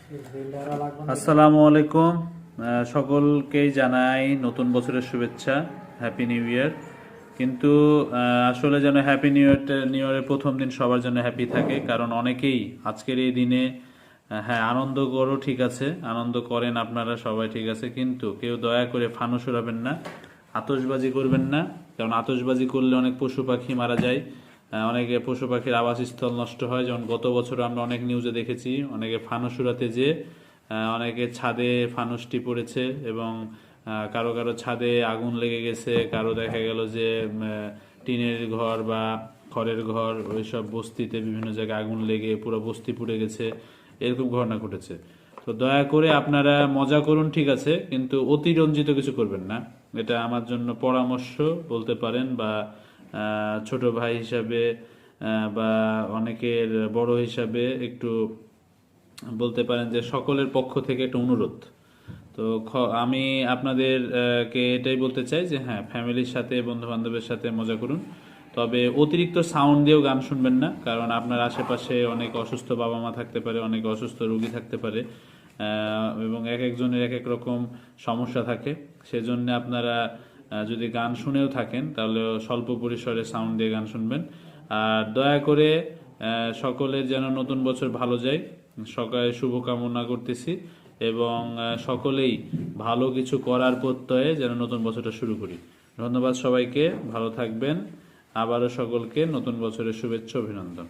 আসসালামু আলাইকুম। সকলকেই জানাই নতুন বছরের শুভেচ্ছা, হ্যাপি নিউ ইয়ার। কিন্তু আসলে যেন হ্যাপি নিউ ইয়ারের প্রথম দিন সবার জন্য হ্যাপি থাকে, কারণ অনেকেই আজকের এই দিনে হ্যাঁ আনন্দ করো, ঠিক আছে, আনন্দ করেন আপনারা সবাই, ঠিক আছে, কিন্তু কেউ দয়া করে ফানুস উড়াবেন না, আতশবাজি করবেন না। কারণ আতশবাজি করলে অনেক পশু পাখি মারা যায়, অনেকে পশু পাখির আবাসস্থল নষ্ট হয়। যেমন গত বছর আমরা অনেক নিউজে দেখেছি, অনেকে ফানুস উড়াতে যে অনেকে ছাদে ফানুসটি পড়েছে এবং কারো কারো ছাদে আগুন লেগে গেছে, কারো দেখা গেল যে টিনের ঘর বা খড়ের ঘর, ওইসব বস্তিতে বিভিন্ন জায়গায় আগুন লেগে পুরো বস্তি পুড়ে গেছে, এরকম ঘটনা ঘটেছে। তো দয়া করে আপনারা মজা করুন, ঠিক আছে, কিন্তু অতিরঞ্জিত কিছু করবেন না। এটা আমার জন্য পরামর্শ বলতে পারেন, বা ছোট ভাই হিসাবে বা অনেকের বড় হিসাবে একটু বলতে পারেন যে সকলের পক্ষ থেকে একটা অনুরোধ। তো আমি আপনাদের কে এটাই বলতে চাই যে হ্যাঁ, ফ্যামিলির সাথে বন্ধু বান্ধবের সাথে মজা করুন, তবে অতিরিক্ত সাউন্ড দিয়েও গান শুনবেন না, কারণ আপনার আশেপাশে অনেক অসুস্থ বাবা মা থাকতে পারে, অনেক অসুস্থ রোগী থাকতে পারে, এবং এক একজনের এক এক রকম সমস্যা থাকে। সেজন্য আপনারা যদি গান শুনেও থাকেন তাহলে স্বল্প পরিসরে সাউন্ড দিয়ে গান শুনবেন। আর দয়া করে সকলের যেন নতুন বছর ভালো যায়, সকালে শুভকামনা করতেছি, এবং সকলেই ভালো কিছু করার প্রত্যয়ে যেন নতুন বছরটা শুরু করি। ধন্যবাদ সবাইকে, ভালো থাকবেন। আবারও সকলকে নতুন বছরের শুভেচ্ছা, অভিনন্দন।